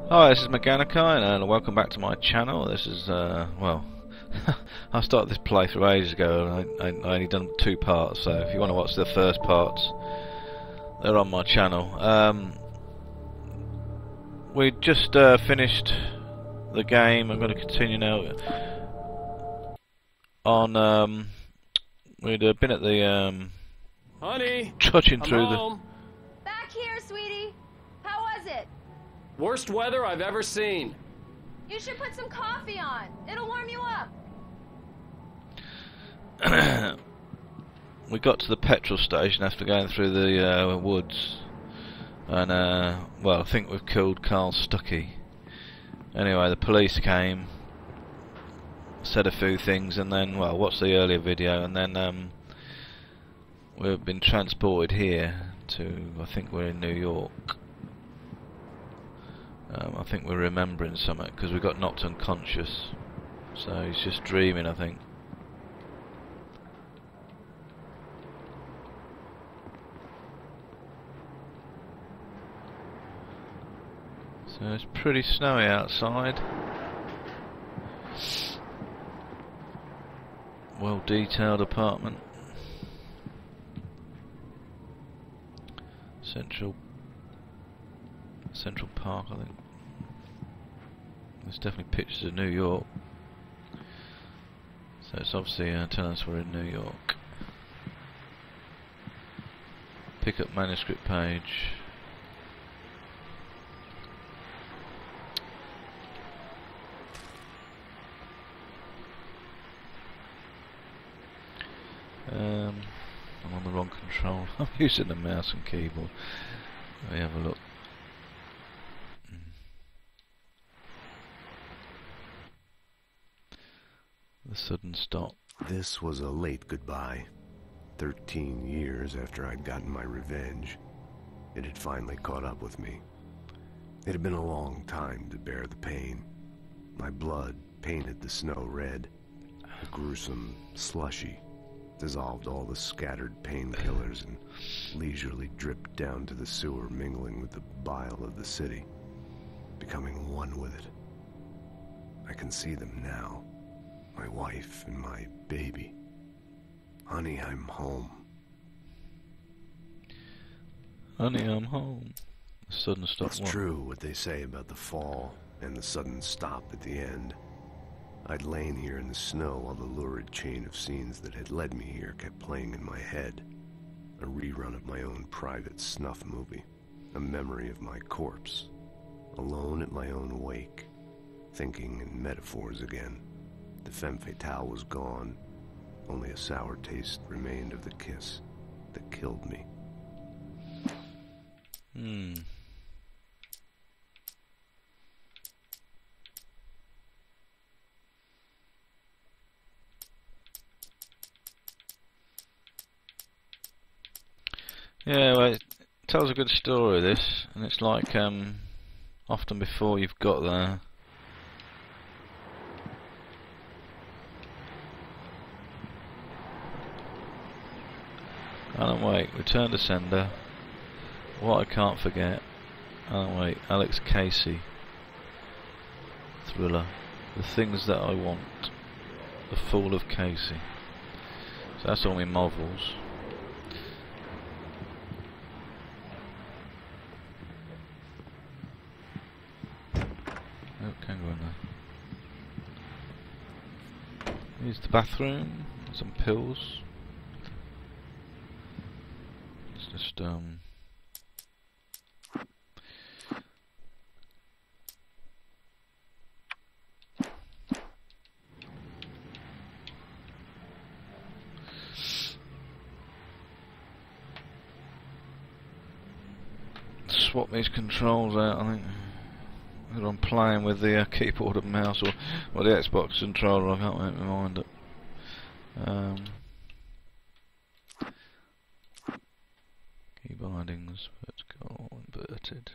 Hi, this is Mechanicine and welcome back to my channel. This is, well, I started this playthrough ages ago and I only done 2 parts, so if you want to watch the first parts, they're on my channel. We just finished the game. I'm going to continue now on, we'd been at the, Honey, trudging I'm through home. Back here, sweetie. How was it? Worst weather I've ever seen. You should put some coffee on. It'll warm you up. the... We got to the petrol station after going through the woods. And, well, I think we've killed Carl Stuckey. Anyway, the police came, said a few things, and then, well, watched the earlier video, and then we've been transported here to, I think we're in New York. I think we're remembering something, because we got knocked unconscious. So he's just dreaming, I think. So it's pretty snowy outside. Well detailed apartment. Central Park, I think. There's definitely pictures of New York. So it's obviously telling us we're in New York. Pick up manuscript page. I'm on the wrong control. I'm using the mouse and keyboard. Let me have a look. The sudden stop. This was a late goodbye. 13 years after I'd gotten my revenge, it had finally caught up with me. It had been a long time to bear the pain. My blood painted the snow red. A gruesome slushy dissolved all the scattered painkillers and leisurely dripped down to the sewer, mingling with the bile of the city, becoming one with it. I can see them now. My wife and my baby. Honey, I'm home. Honey, I'm home. The sudden stop. It's true what they say about the fall and the sudden stop at the end. I'd lain here in the snow while the lurid chain of scenes that had led me here kept playing in my head. A rerun of my own private snuff movie. A memory of my corpse. Alone at my own wake. Thinking in metaphors again. The femme fatale was gone. Only a sour taste remained of the kiss that killed me. Yeah, well, it tells a good story, this, and it's like often before you've got there. Alan Wake, Return to Sender, What I Can't Forget, Alan Wake, Alex Casey, Thriller, The Things That I Want, The Fall of Casey. So that's all my novels. Oh, can't go in there. Here's the bathroom, some pills. It's just swap these controls out, I think. I'm playing with the keyboard and mouse, or the Xbox controller. I can't make my mind up. Key bindings, vertical, inverted.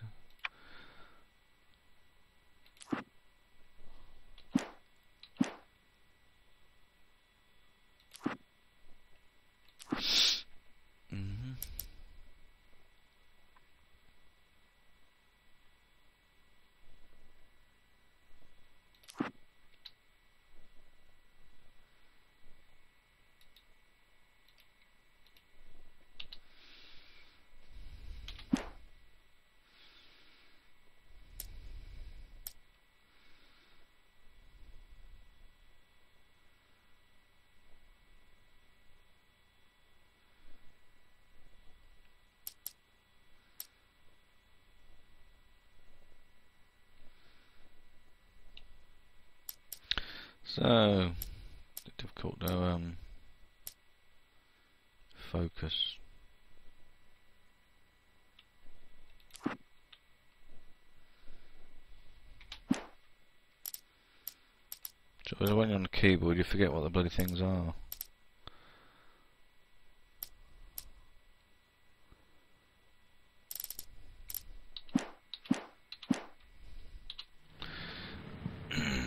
So difficult to focus. So when you're on the keyboard, you forget what the bloody things are.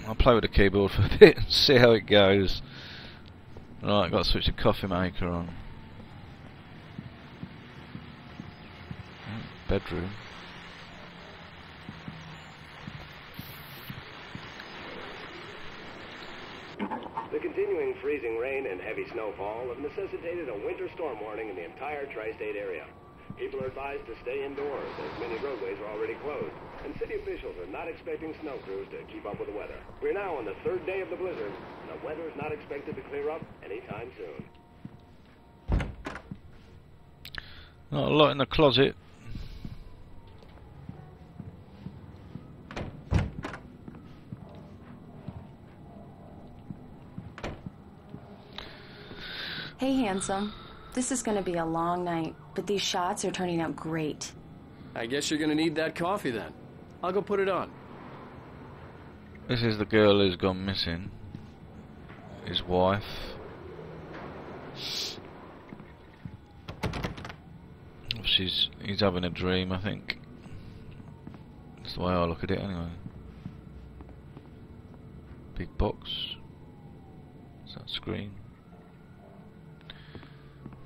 I'll play with the keyboard for a bit and see how it goes. Right, got to switch the coffee maker on. Bedroom. The continuing freezing rain and heavy snowfall have necessitated a winter storm warning in the entire tri-state area. People are advised to stay indoors as many roadways are already closed, and city officials are not expecting snow crews to keep up with the weather. We're now on the third day of the blizzard, and the weather is not expected to clear up anytime soon. Not a lot in the closet. Hey, handsome. This is gonna be a long night, but these shots are turning out great. I guess you're gonna need that coffee then. I'll go put it on. This is the girl who's gone missing. His wife. He's having a dream, I think. That's the way I look at it anyway. Big box. Is that screen?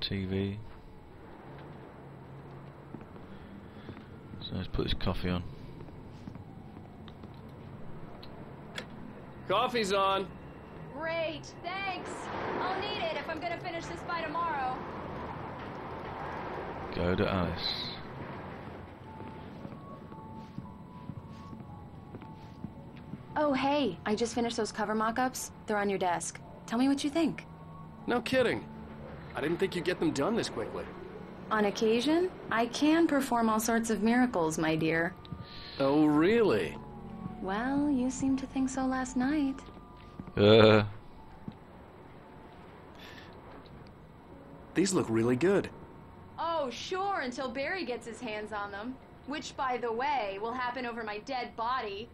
TV. So let's put this coffee on. Coffee's on. Great, thanks. I'll need it if I'm gonna finish this by tomorrow. Go to Alice. Oh, hey, I just finished those cover mock-ups. They're on your desk. Tell me what you think. No kidding. I didn't think you'd get them done this quickly. On occasion, I can perform all sorts of miracles, my dear. Oh, really? Well, you seemed to think so last night. These look really good. Oh, sure, until Barry gets his hands on them. Which, by the way, will happen over my dead body.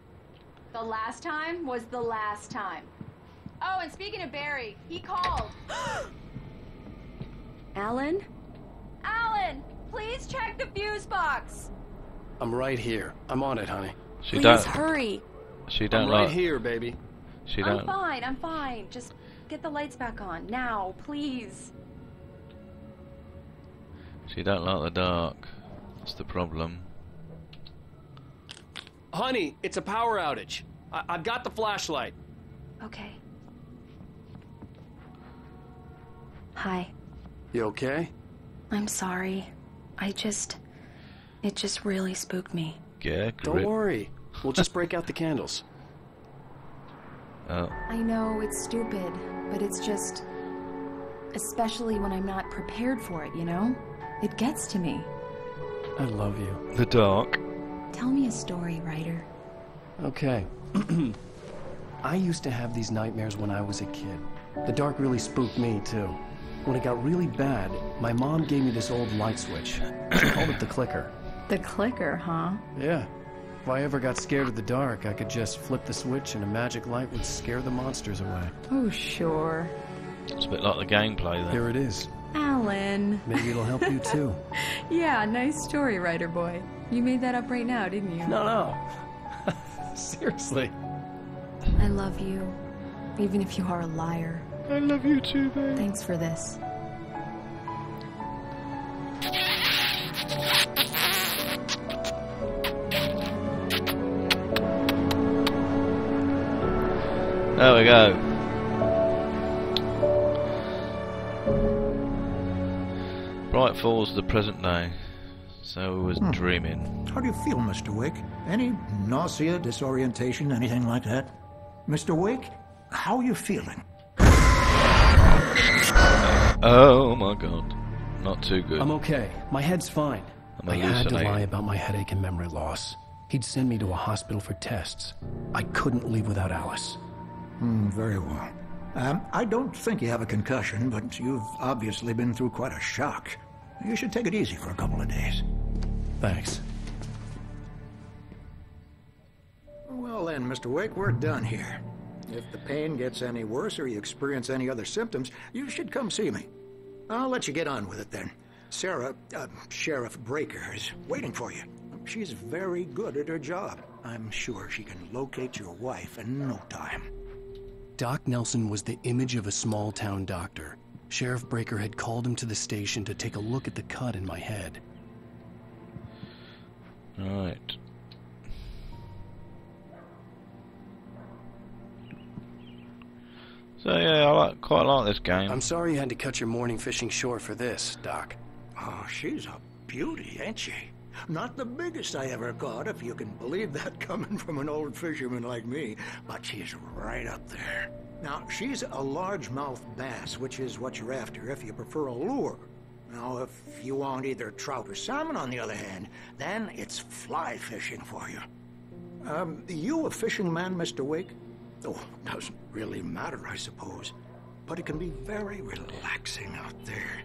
The last time was the last time. Oh, and speaking of Barry, he called. Alan? Alan, please check the fuse box. I'm right here. I'm on it, honey. She Please don't. hurry. She don't I'm right like. here, baby. She I'm don't. fine. Just get the lights back on. Now, please. She don't like the dark. That's the problem. Honey, it's a power outage. I've got the flashlight. Okay. Hi. You okay? I'm sorry. It just really spooked me. Yeah, Don't worry. We'll just break out the candles. Oh, I know it's stupid, but it's just... Especially when I'm not prepared for it, you know? It gets to me. I love you. the dark. Tell me a story, writer. Okay. I used to have these nightmares when I was a kid. The dark really spooked me, too. When it got really bad, my mom gave me this old light switch. She called it the clicker. The clicker, huh? Yeah. If I ever got scared of the dark, I could just flip the switch and a magic light would scare the monsters away. Oh, sure. It's a bit like the gameplay then. Here it is. Alan. Maybe it'll help you, too. Yeah, nice story, writer boy. You made that up right now, didn't you? No. Seriously. I love you, even if you are a liar. I love you too, babe. Thanks for this. There we go. Bright falls the present day. So we was dreaming. How do you feel, Mr. Wick? Any nausea, disorientation, anything like that? Mr. Wick, how are you feeling? Oh my god. Not too good. I'm okay. My head's fine. I'm I had to hallucinating. lie about my headache and memory loss. He'd send me to a hospital for tests. I couldn't leave without Alice. Very well. I don't think you have a concussion, but you've obviously been through quite a shock. You should take it easy for a couple of days. Thanks. Well then, Mr. Wake, we're done here. If the pain gets any worse or you experience any other symptoms, you should come see me. I'll let you get on with it then. Sarah, Sheriff Breaker, is waiting for you. She's very good at her job. I'm sure she can locate your wife in no time. Doc Nelson was the image of a small-town doctor. Sheriff Breaker had called him to the station to take a look at the cut in my head. Right. So yeah, quite like this game. I'm sorry you had to cut your morning fishing short for this, Doc. Oh, she's a beauty, ain't she? Not the biggest I ever caught, if you can believe that coming from an old fisherman like me, but she's right up there. Now, she's a largemouth bass, which is what you're after if you prefer a lure. Now, if you want either trout or salmon, on the other hand, then it's fly fishing for you. You a fishing man, Mr. Wake? Oh, doesn't really matter, I suppose. But it can be very relaxing out there.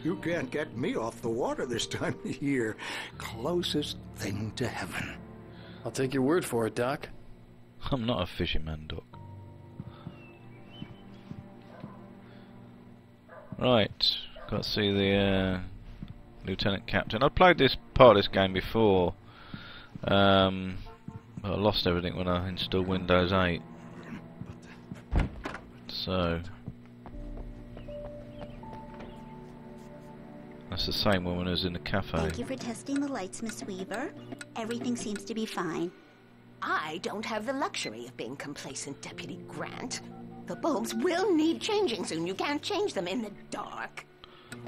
You can't get me off the water this time of year. Closest thing to heaven. I'll take your word for it, Doc. I'm not a fisherman, Doc. Right, got to see the Lieutenant Captain. I played this part of this game before, but I lost everything when I installed Windows 8. So that's the same woman who's in the cafe. Thank you for testing the lights, Miss Weaver. Everything seems to be fine. I don't have the luxury of being complacent, Deputy Grant. The bulbs will need changing soon. You can't change them in the dark.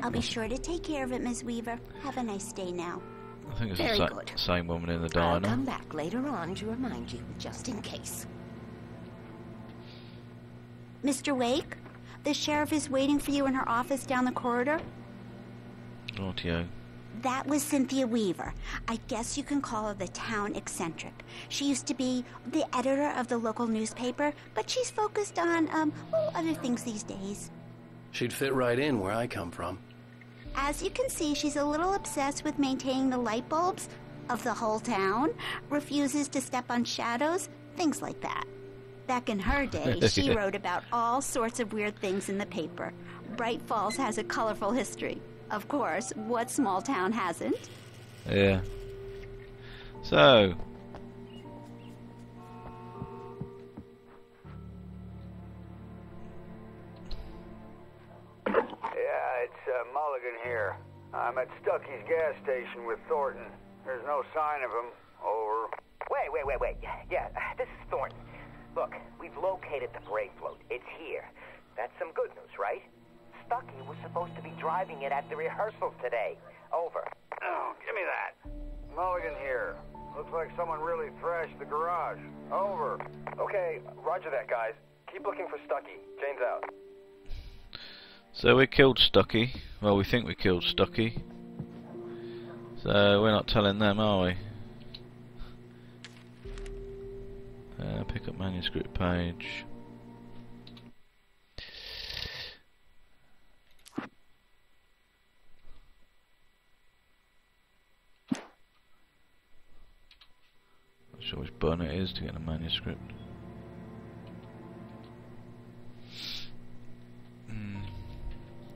I'll be sure to take care of it, Miss Weaver. Have a nice day now. I think it's Very the good. same woman in the I'll diner. come back later on to remind you, just in case. Mr. Wake, the sheriff is waiting for you in her office down the corridor. Rightio. That was Cynthia Weaver. I guess you can call her the town eccentric. She used to be the editor of the local newspaper, but she's focused on, other things these days. She'd fit right in where I come from. As you can see, she's a little obsessed with maintaining the light bulbs of the whole town, refuses to step on shadows, things like that. Back in her day, she wrote about all sorts of weird things in the paper. Bright Falls has a colorful history. Of course, what small town hasn't? Yeah. So. Yeah, it's Mulligan here. I'm at Stuckey's gas station with Thornton. There's no sign of him. Over. Wait. Yeah, this is Thornton. Look, we've located the brake float. It's here. That's some good news, right? Stuckey was supposed to be driving it at the rehearsals today. Over. Oh, give me that. Mulligan here. Looks like someone really thrashed the garage. Over. Okay, roger that, guys. Keep looking for Stuckey. Jane's out. So we killed Stuckey. Well, we think we killed Stuckey. So we're not telling them, are we? Pick up manuscript page. Not sure which button it is to get a manuscript.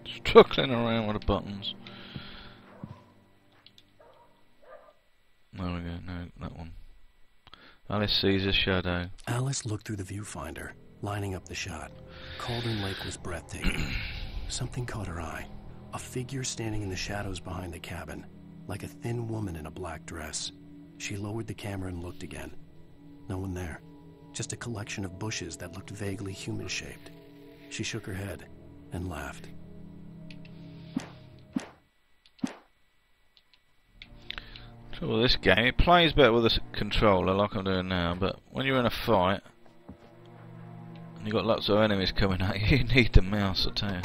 Struggling around with the buttons. There we go, no, that one. Alice sees a shadow. Alice looked through the viewfinder, lining up the shot. Cauldron Lake was breathtaking. Something caught her eye. A figure standing in the shadows behind the cabin, like a thin woman in a black dress. She lowered the camera and looked again. No one there. Just a collection of bushes that looked vaguely human-shaped. She shook her head and laughed. Trouble with this game, it plays better with a controller like I'm doing now, but when you're in a fight and you've got lots of enemies coming at you, you need the mouse, I tell you.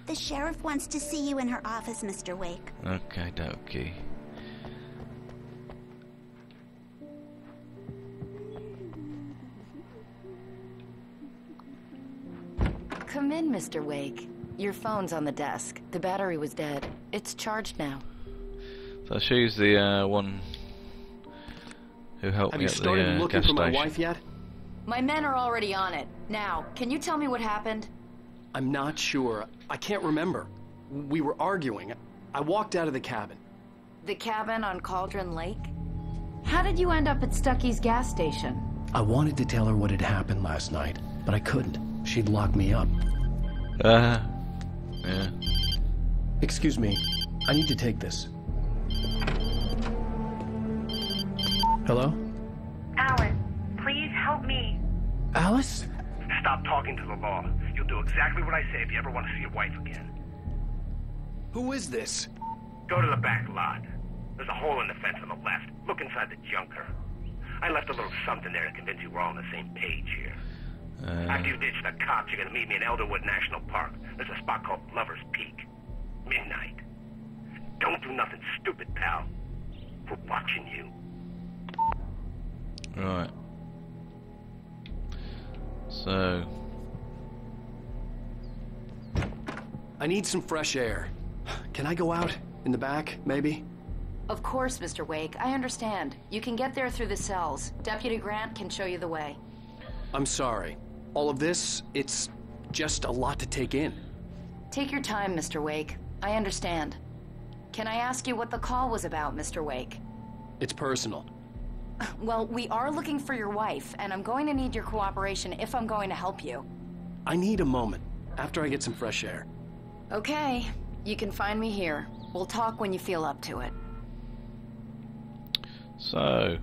The sheriff wants to see you in her office, Mr. Wake. Okay, dokie. Come in, Mr. Wake. Your phone's on the desk. The battery was dead. It's charged now. So she's the one who helped Have me you at the started looking gas for my station. wife yet? My men are already on it. Now, can you tell me what happened? I'm not sure. I can't remember. We were arguing. I walked out of the cabin. The cabin on Cauldron Lake? How did you end up at Stucky's gas station? I wanted to tell her what had happened last night, but I couldn't. She'd lock me up. Yeah. Excuse me. I need to take this. Hello? Alice, please help me. Alice? Stop talking to the law. You'll do exactly what I say if you ever want to see your wife again. Who is this? Go to the back lot. There's a hole in the fence on the left. Look inside the junker. I left a little something there to convince you we're all on the same page here. After you ditch the cops, you're gonna meet me in Elderwood National Park. There's a spot called Lover's Peak. Midnight. Don't do nothing stupid, pal. We're watching you. Right. So... I need some fresh air. Can I go out? In the back, maybe? Of course, Mr. Wake. I understand. You can get there through the cells. Deputy Grant can show you the way. I'm sorry. All of this, it's just a lot to take in. Take your time, Mr. Wake. I understand. Can I ask you what the call was about, Mr. Wake? It's personal. Well, we are looking for your wife, and I'm going to need your cooperation if I'm going to help you. I need a moment, after I get some fresh air. Okay. You can find me here. We'll talk when you feel up to it. So...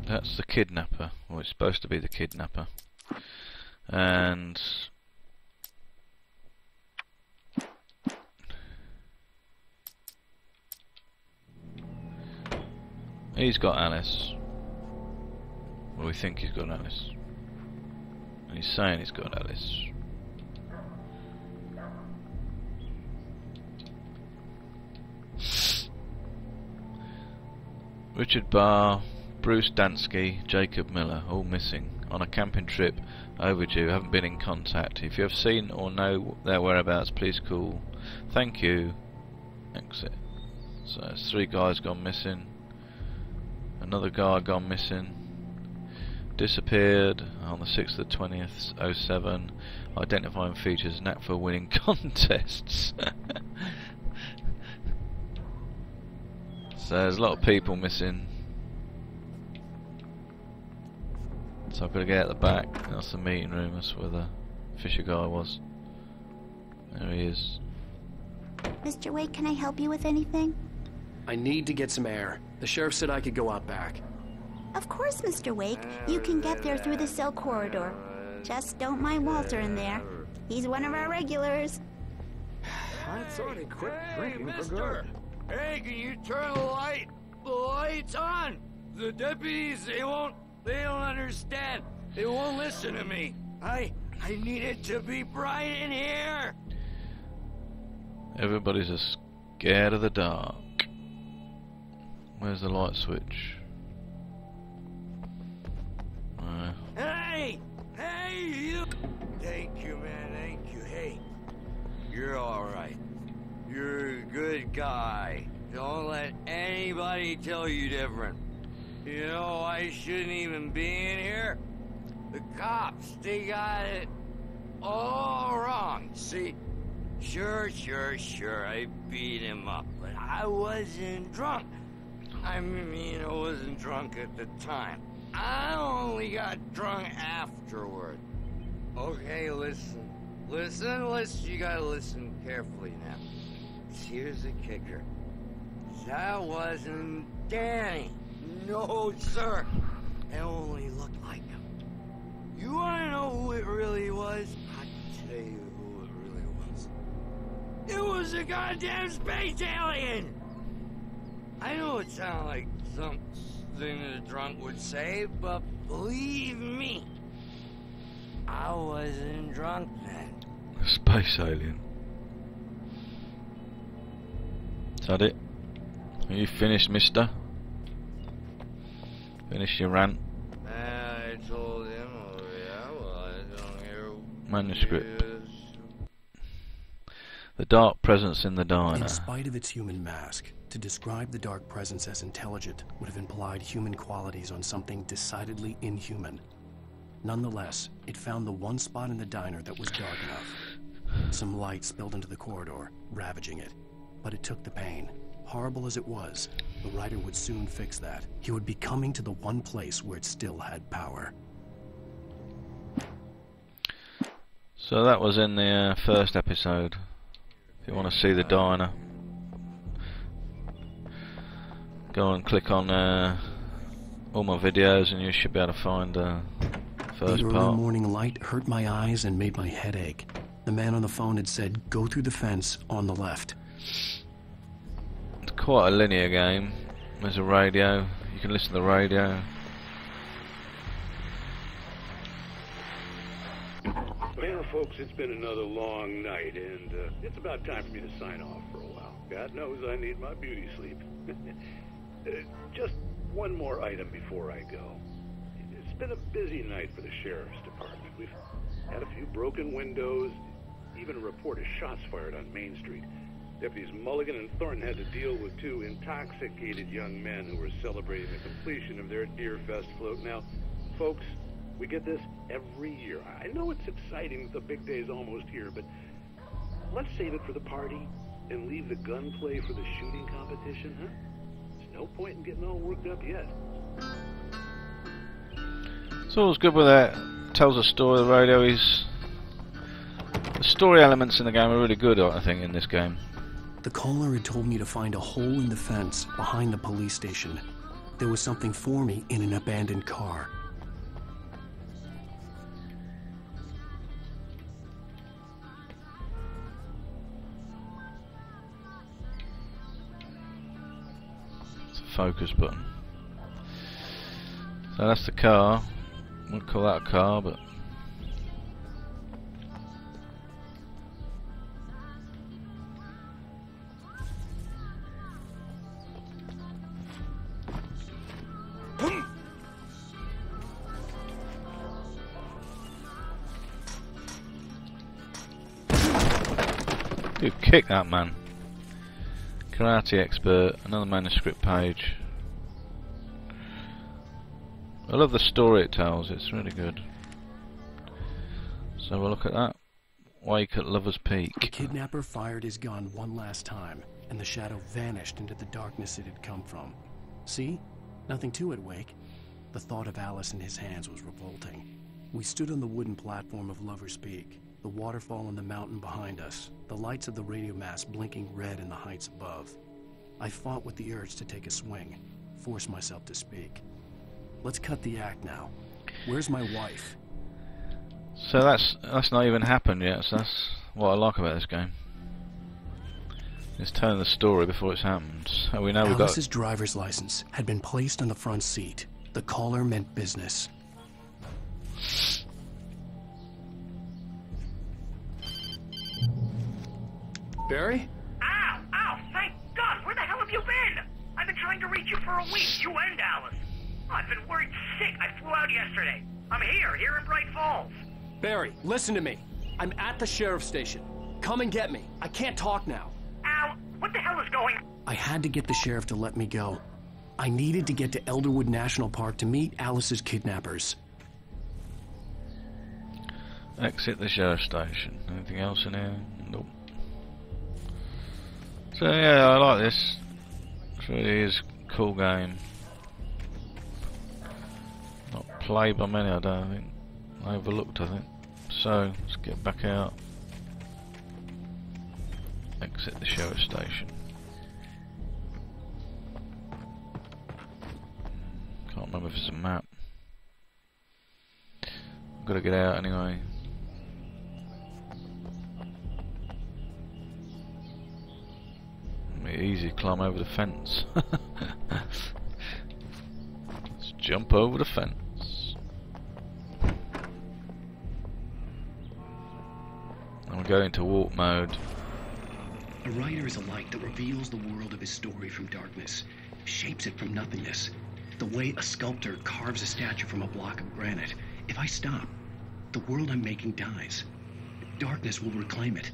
that's the kidnapper. Well, it's supposed to be the kidnapper. And... he's got Alice. Well, we think he's got Alice. And he's saying he's got Alice. Richard Barr, Bruce Dansky, Jacob Miller, all missing. On a camping trip, overdue, haven't been in contact. If you have seen or know their whereabouts, please call. Thank you. Exit. So there's 3 guys gone missing. Another guy gone missing. Disappeared on the 6th of the 20th, 07. Identifying features, knack for winning contests. So there's a lot of people missing. So I've got to get out the back. That's the meeting room. That's where the Fisher guy was. There he is. Mr. Wake, can I help you with anything? I need to get some air. The sheriff said I could go out back. Of course, Mr. Wake. You can get there through the cell corridor. Just don't mind Walter in there. He's one of our regulars. I thought he quit drinking for mister! good. Hey, can you turn the lights on? The deputies, they don't understand. They won't listen to me. I need it to be bright in here. Everybody's just scared of the dark. Where's the light switch? Hey, you. Thank you, man. Thank you. Hey, you're all right. You're a good guy. Don't let anybody tell you different. You know, I shouldn't even be in here. The cops, they got it all wrong. See? Sure, I beat him up, but I wasn't drunk. I mean, I wasn't drunk at the time. I only got drunk afterward. Okay, listen. You gotta listen carefully now. Here's the kicker. That wasn't Danny. No, sir. It only looked like him. You wanna know who it really was? I can tell you who it really was. It was a goddamn space alien! I know it sounds like something a drunk would say, but believe me, I wasn't drunk then. A space alien. Is that it? Are you finished, mister? Finish your rant? I told him, oh yeah, well, manuscript. The dark presence in the diner. In spite of its human mask, to describe the dark presence as intelligent would have implied human qualities on something decidedly inhuman. Nonetheless, it found the one spot in the diner that was dark enough. Some light spilled into the corridor, ravaging it. But it took the pain. Horrible as it was, the writer would soon fix that. He would be coming to the one place where it still had power. So that was in the first episode. If you want to see the diner, go and click on all my videos and you should be able to find first The part. early morning light hurt my eyes and made my head ache. The man on the phone had said, go through the fence on the left. It's quite a linear game. There's a radio, you can listen to the radio. Well, folks, it's been another long night, and it's about time for me to sign off for a while. God knows I need my beauty sleep. Just one more item before I go. It's been a busy night for the Sheriff's Department. We've had a few broken windows, even a report of shots fired on Main Street. Deputies Mulligan and Thornton had to deal with two intoxicated young men who were celebrating the completion of their Deerfest float. Now, folks, we get this every year. I know it's exciting, the big day's almost here, but let's save it for the party and leave the gunplay for the shooting competition, huh? There's no point in getting all worked up yet. It's always good with that. Tells a story. The radio is. The story elements in the game are really good, I think, in this game. The caller had told me to find a hole in the fence behind the police station. There was something for me in an abandoned car. It's a focus button. So that's the car. I wouldn't call that a car, but dude, kick that man. Karate expert, another manuscript page. I love the story it tells, it's really good. So we'll look at that. Wake at Lover's Peak. The kidnapper fired his gun one last time, and the shadow vanished into the darkness it had come from. See? Nothing to it, Wake. The thought of Alice in his hands was revolting. We stood on the wooden platform of Lover's Peak, the waterfall on the mountain behind us, the lights of the radio mast blinking red in the heights above. I fought with the urge to take a swing, force myself to speak. Let's cut the act now. Where's my wife? So that's not even happened yet, so that's what I like about this game. It's telling the story before it's happened. So we know we've got Alice's driver's license had been placed on the front seat. The caller meant business. Barry? Ow! Ow! Thank God! Where the hell have you been? I've been trying to reach you for a week, you and Alice. I've been worried sick. I flew out yesterday. I'm here in Bright Falls. Barry, listen to me. I'm at the sheriff's station. Come and get me. I can't talk now. Ow! What the hell is going on? I had to get the sheriff to let me go. I needed to get to Elderwood National Park to meet Alice's kidnappers. exit the sheriff's station. Anything else in here? Nope. So yeah, I like this. It really is a cool game. Not played by many, I don't think. Overlooked, I think. So let's get back out. Exit the sheriff's station. Can't remember if it's a map. I've got to get out anyway. Easy, climb over the fence. Let's jump over the fence. I'm going to walk mode. A writer is a light that reveals the world of his story from darkness, shapes it from nothingness. The way a sculptor carves a statue from a block of granite. If I stop, the world I'm making dies. darkness will reclaim it.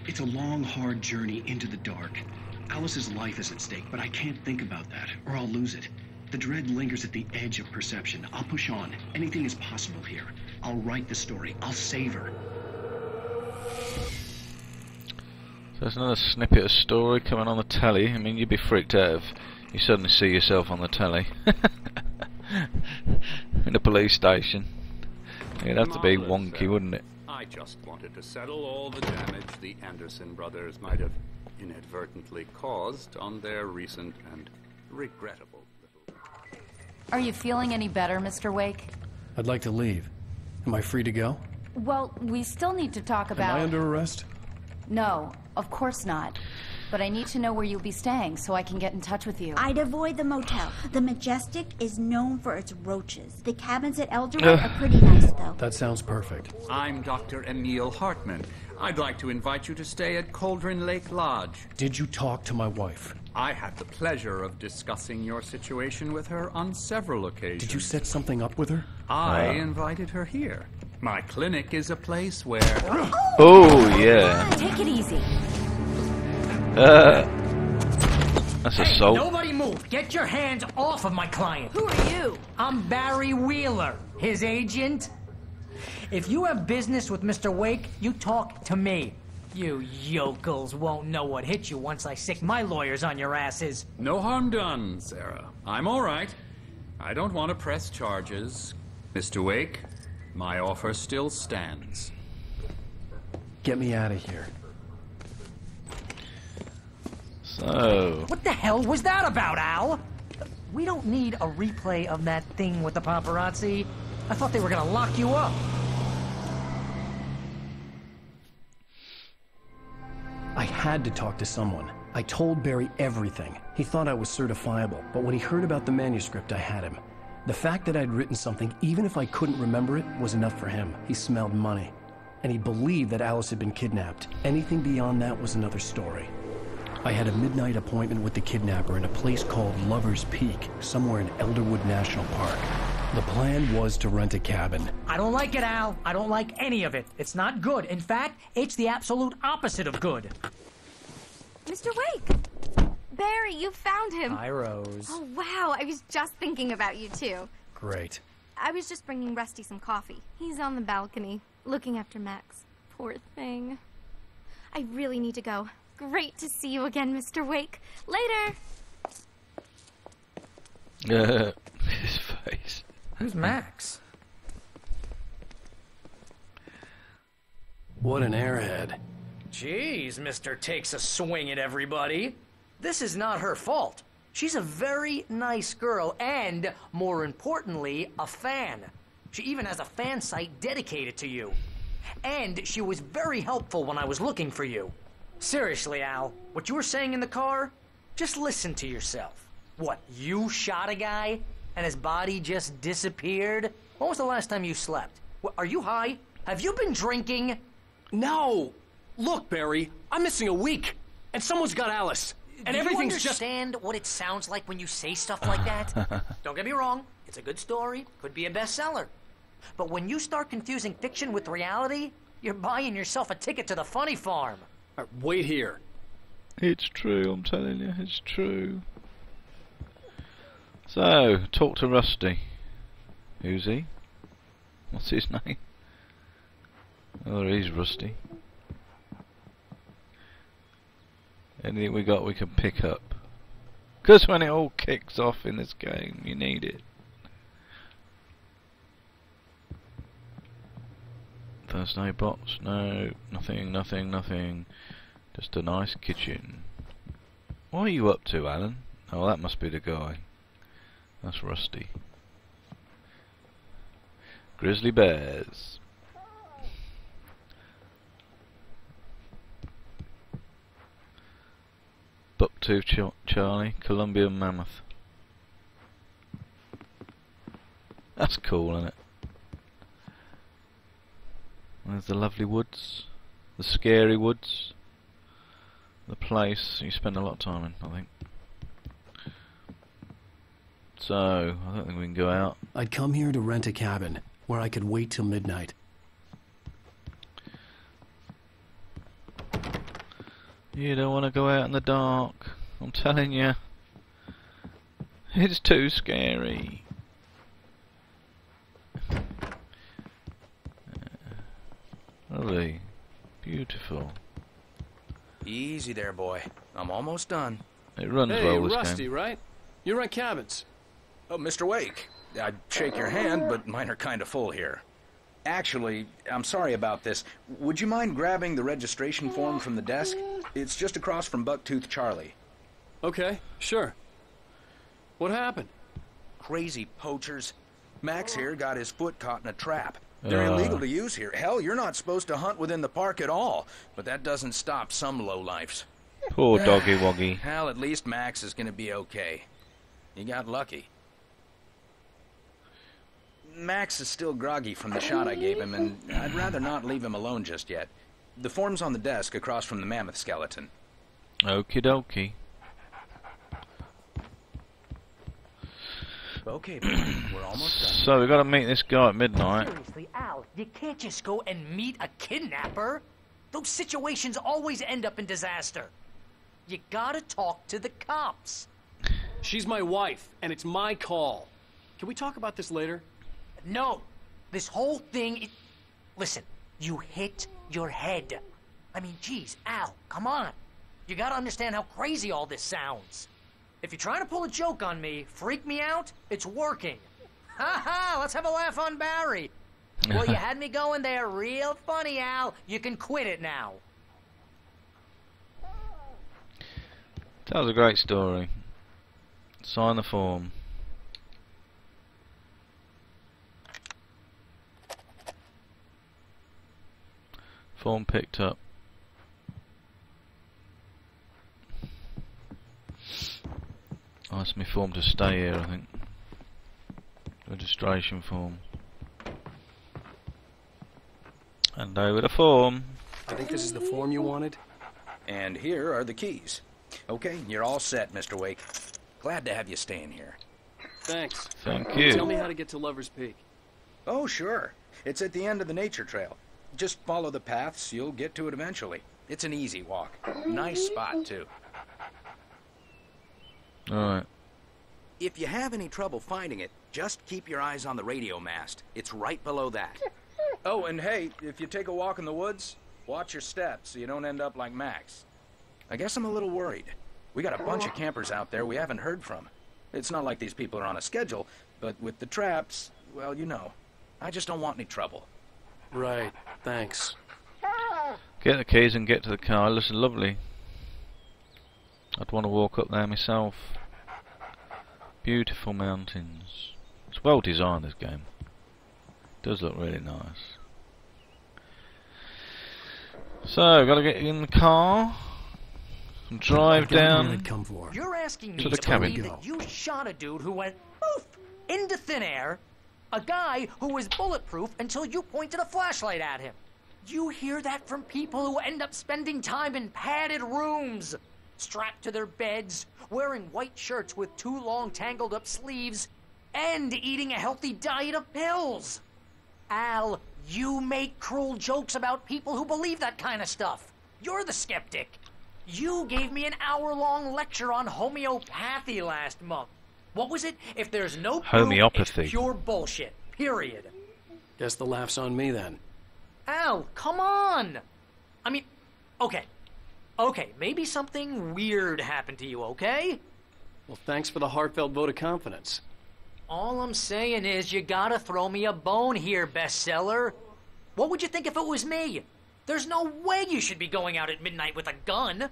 It's a long, hard journey into the dark. Alice's life is at stake, but I can't think about that, or I'll lose it. The dread lingers at the edge of perception. I'll push on. Anything is possible here. I'll write the story. I'll save her. So there's another snippet of story coming on the telly. I mean, you'd be freaked out if you suddenly see yourself on the telly. In a police station. It'd have to be wonky, wouldn't it? I just wanted to settle all the damage the Anderson brothers might have inadvertently caused on their recent and regrettable little... Are you feeling any better, Mr. Wake? I'd like to leave. Am I free to go? Well, we still need to talk about... Am I under arrest? No, of course not. But I need to know where you'll be staying so I can get in touch with you. I'd avoid the motel. The Majestic is known for its roaches. The cabins at Eldorado are pretty nice, though. That sounds perfect. I'm Dr. Emil Hartman. I'd like to invite you to stay at Cauldron Lake Lodge. Did you talk to my wife? I had the pleasure of discussing your situation with her on several occasions. Did you set something up with her? I invited her here. My clinic is a place where... Oh, yeah. Take it easy. That's assault. Nobody move! Get your hands off of my client! Who are you? I'm Barry Wheeler, his agent. If you have business with Mr. Wake, you talk to me. You yokels won't know what hit you once I sick my lawyers on your asses. No harm done, Sarah. I'm all right. I don't want to press charges. Mr. Wake, my offer still stands. Get me out of here. So... What the hell was that about, Al? We don't need a replay of that thing with the paparazzi. I thought they were gonna lock you up. I had to talk to someone. I told Barry everything. He thought I was certifiable, but when he heard about the manuscript, I had him. The fact that I'd written something, even if I couldn't remember it, was enough for him. He smelled money. And he believed that Alice had been kidnapped. Anything beyond that was another story. I had a midnight appointment with the kidnapper in a place called Lover's Peak, somewhere in Elderwood National Park. The plan was to rent a cabin. I don't like it, Al. I don't like any of it. It's not good. In fact, it's the absolute opposite of good. Mr. Wake! Barry, you found him. Hi, Rose. Oh, wow. I was just thinking about you, too. Great. I was just bringing Rusty some coffee. He's on the balcony, looking after Max. Poor thing. I really need to go. Great to see you again, Mr. Wake. Later! His face. Who's Max? What an airhead. Jeez, Mr. Takes a swing at everybody. This is not her fault. She's a very nice girl and, more importantly, a fan. She even has a fan site dedicated to you. And she was very helpful when I was looking for you. Seriously, Al, what you were saying in the car? Just listen to yourself. What, you shot a guy and his body just disappeared? When was the last time you slept? What, are you high? Have you been drinking? No! Look, Barry, I'm missing a week, and someone's got Alice, and everything's just... Do you understand what it sounds like when you say stuff like that? Don't get me wrong, it's a good story, could be a bestseller. But when you start confusing fiction with reality, you're buying yourself a ticket to the funny farm. Wait here. It's true, I'm telling you, it's true. So, talk to Rusty. Who's he? What's his name? Oh, he's Rusty. Anything we got we can pick up. Because when it all kicks off in this game, you need it. First aid box? No, nothing, nothing, nothing. Just a nice kitchen. What are you up to, Alan? Oh, that must be the guy. That's Rusty. Grizzly bears. Bucktooth Charlie, Colombian mammoth. That's cool, isn't it? There's the lovely woods, the scary woods, the place you spend a lot of time in, I think. So, I don't think we can go out. I'd come here to rent a cabin, where I could wait till midnight. You don't want to go out in the dark. I'm telling you. It's too scary. Lovely. Beautiful. Easy there, boy. I'm almost done. It runs hey, well, this Rusty, game. right? You rent cabins. Oh, Mr. Wake. I'd shake your hand, but mine are kind of full here. Actually, I'm sorry about this. Would you mind grabbing the registration form from the desk? It's just across from Bucktooth Charlie. Okay, sure. What happened? Crazy poachers. Max here got his foot caught in a trap. They're illegal to use here. Hell, you're not supposed to hunt within the park at all. But that doesn't stop some lowlifes. Poor doggy woggy. Hell, at least Max is gonna be okay. He got lucky. Max is still groggy from the shot I gave him, and I'd rather not leave him alone just yet. The form's on the desk across from the mammoth skeleton. Okie dokie. Okay, boy, we're almost done. So we got to meet this guy at midnight. Seriously, Al, you can't just go and meet a kidnapper. Those situations always end up in disaster. You gotta talk to the cops. She's my wife, and it's my call. Can we talk about this later? No, this whole thing... Listen, you hit your head. I mean, geez, Al, come on. You gotta understand how crazy all this sounds. If you're trying to pull a joke on me, freak me out, it's working. Ha ha, let's have a laugh on Barry. Well, you had me going there real funny, Al. You can quit it now. That was a great story. Sign the form. Form picked up. Asked me form to stay here, I think. Registration form. And over the form. I think this is the form you wanted. And here are the keys. Okay, you're all set, Mr. Wake. Glad to have you staying here. Thanks. Thank you. Tell me how to get to Lover's Peak. Oh, sure. It's at the end of the nature trail. Just follow the paths, you'll get to it eventually. It's an easy walk. Nice spot, too. Alright. If you have any trouble finding it, just keep your eyes on the radio mast. It's right below that. Oh, and hey, if you take a walk in the woods, watch your steps so you don't end up like Max. I guess I'm a little worried. We got a bunch of campers out there we haven't heard from. It's not like these people are on a schedule, but with the traps, well, you know. I just don't want any trouble. Right, thanks. Get the keys and get to the car. Listen, lovely. I'd want to walk up there myself. Beautiful mountains. It's well designed, this game. Does look really nice. So, gotta get in the car and drive down You're asking me to the to cabin. believe that you shot a dude who went poof into thin air, a guy who was bulletproof until you pointed a flashlight at him. You hear that from people who end up spending time in padded rooms, strapped to their beds, wearing white shirts with too long tangled up sleeves, and eating a healthy diet of pills. Al, you make cruel jokes about people who believe that kind of stuff. You're the skeptic. You gave me an hour-long lecture on homeopathy last month. What was it? If there's no proof, Homeopathy. it's pure bullshit. Period. Guess the laugh's on me then. Al, come on! I mean, okay. Okay, maybe something weird happened to you, okay? Well, thanks for the heartfelt vote of confidence. All I'm saying is you gotta throw me a bone here, bestseller. What would you think if it was me? There's no way you should be going out at midnight with a gun.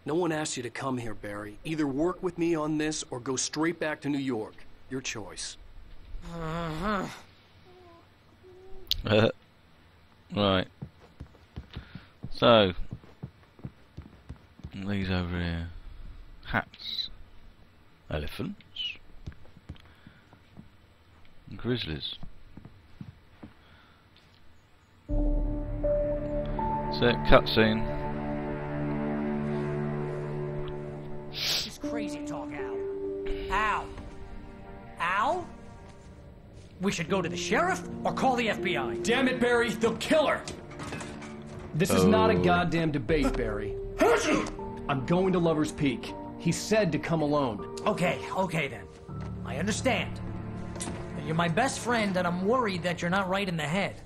No one asked you to come here, Barry. Either work with me on this or go straight back to New York. Your choice. Right. So, these over here. Hats. Elephants. And grizzlies. So, cutscene. This is crazy talk, Al. Al? Al? We should go to the sheriff or call the FBI. Damn it, Barry, they'll kill her! This is not a goddamn debate, Barry. I'm going to Lover's Peak. He said to come alone. Okay then. I understand. You're my best friend, and I'm worried that you're not right in the head.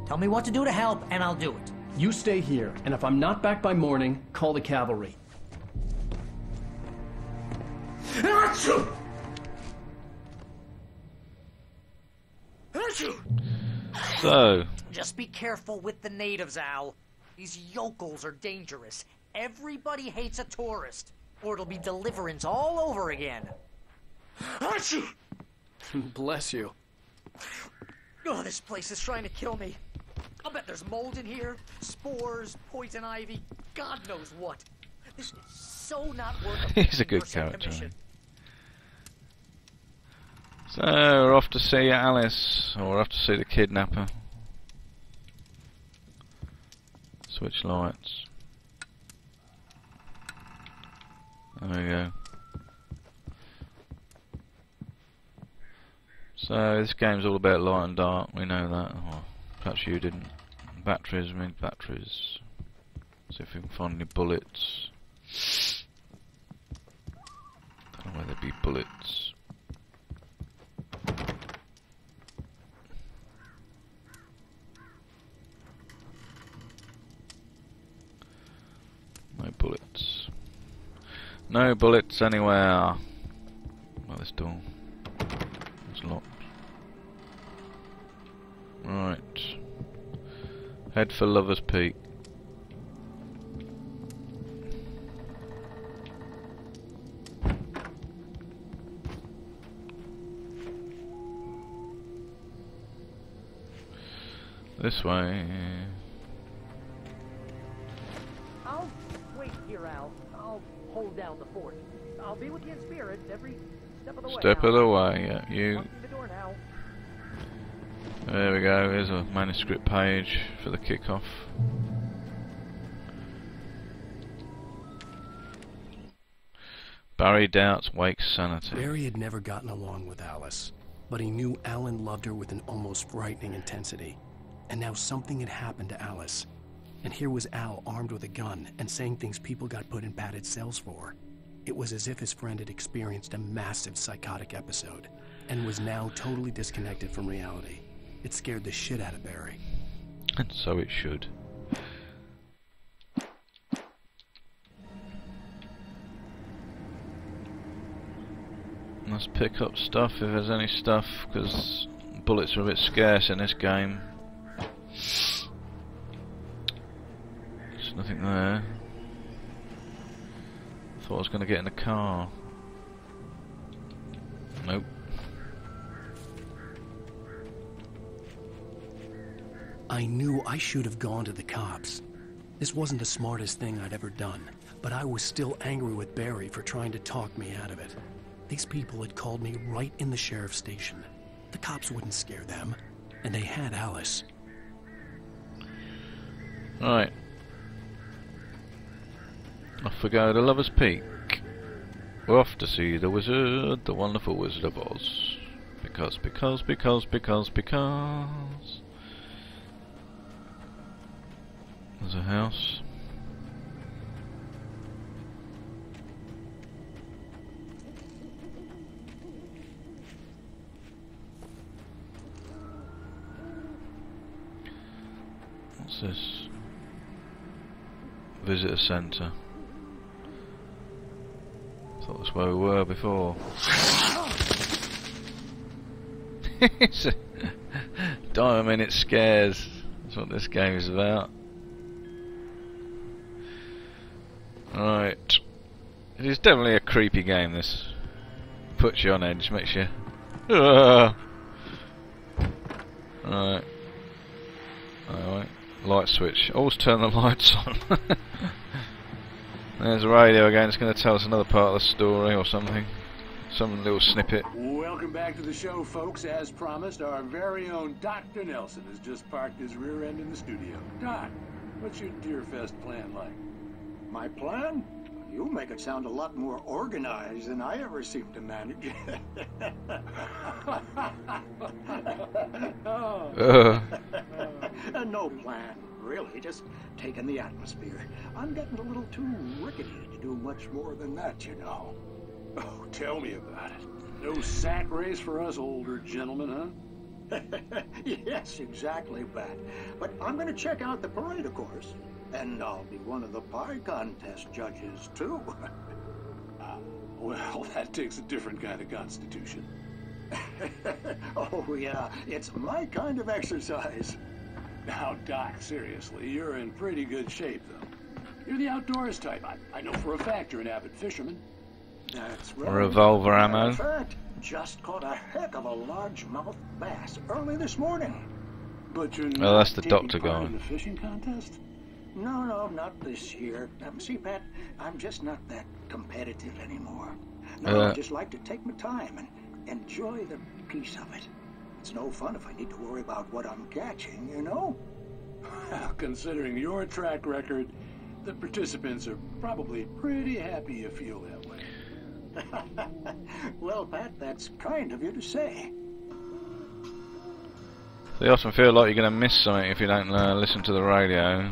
Tell me what to do to help, and I'll do it. You stay here, and if I'm not back by morning, call the cavalry. So... Just be careful with the natives, Al. These yokels are dangerous. Everybody hates a tourist, or it'll be Deliverance all over again. Bless you. Oh, this place is trying to kill me. I'll bet there's mold in here, spores, poison ivy, God knows what. This is so not worth a He's a good 15% character. commission. So, we're off to see Alice, or we're off to see the kidnapper. Switch lights. There we go. So, this game's all about light and dark, we know that. Or perhaps you didn't. Batteries, we need batteries. See if we can find any bullets. Don't know where there'd be bullets. No bullets. No bullets anywhere. Well, this door. It's locked. Right. Head for Lover's Peak. This way. I'll wait here, Al. I'll hold down the fort. I'll be with you in spirit every step of the way. Step of the way, yeah. You. Walk through the door now. There we go. Here's a manuscript page for the kickoff. Barry doubts Wake's sanity. Barry had never gotten along with Alice, but he knew Alan loved her with an almost frightening intensity. And now something had happened to Alice. And here was Al armed with a gun and saying things people got put in padded cells for. It was as if his friend had experienced a massive psychotic episode and was now totally disconnected from reality. It scared the shit out of Barry. And so it should. Let's pick up stuff if there's any stuff, because bullets are a bit scarce in this game. There's nothing there. Thought I was going to get in the car. Nope. I knew I should have gone to the cops. This wasn't the smartest thing I'd ever done, but I was still angry with Barry for trying to talk me out of it. These people had called me right in the sheriff's station. The cops wouldn't scare them, and they had Alice. Right. Off we go to Lover's Peak. We're off to see the wizard, the wonderful Wizard of Oz. Because. There's a house. What's this? Visitor centre. Thought that's where we were before. Die a minute scares. That's what this game is about. Right. It is definitely a creepy game, this. Puts you on edge, makes you... Right. Alright. Light switch. Always turn the lights on. There's the radio again, it's going to tell us another part of the story or something. Some little snippet. Welcome back to the show, folks. As promised, our very own Dr. Nelson has just parked his rear end in the studio. Doc, what's your Deerfest plan like? My plan? You make it sound a lot more organized than I ever seem to manage. No plan, really. Just just taking the atmosphere. I'm getting a little too rickety to do much more than that, you know. Oh, tell me about it. No sack race for us older gentlemen, huh? Yes, exactly, Pat. But I'm going to check out the parade, of course. And I'll be one of the pie contest judges, too. Well, that takes a different kind of constitution. Oh, yeah. It's my kind of exercise. Now, Doc, seriously, you're in pretty good shape, though. You're the outdoors type. I know for a fact you're an avid fisherman. That's right. Revolver ammo. In fact, just caught a heck of a largemouth bass early this morning. But you're Oh, not that's the taking doctor part going. in the fishing contest? No, not this year. See, Pat, I'm just not that competitive anymore. No, I just like to take my time and enjoy the peace of it. It's no fun if I need to worry about what I'm catching, you know? Well, considering your track record, the participants are probably pretty happy you feel that way. Well, Pat, that's kind of you to say. So you often feel like you're going to miss something if you don't listen to the radio.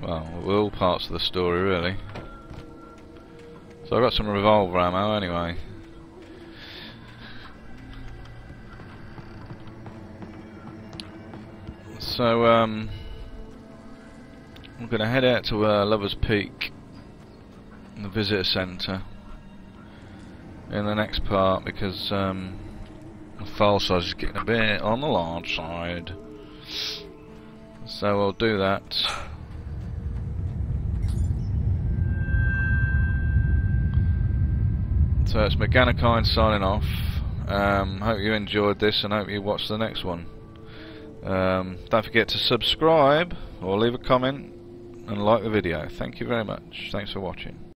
Well, all parts of the story, really. So I've got some revolver ammo anyway. So I'm going to head out to Lover's Peak, the visitor centre, in the next part because the file size is getting a bit on the large side. So we'll do that. So it's Meganakine signing off. Hope you enjoyed this and hope you watch the next one. Don't forget to subscribe or leave a comment and like the video. Thank you very much. Thanks for watching.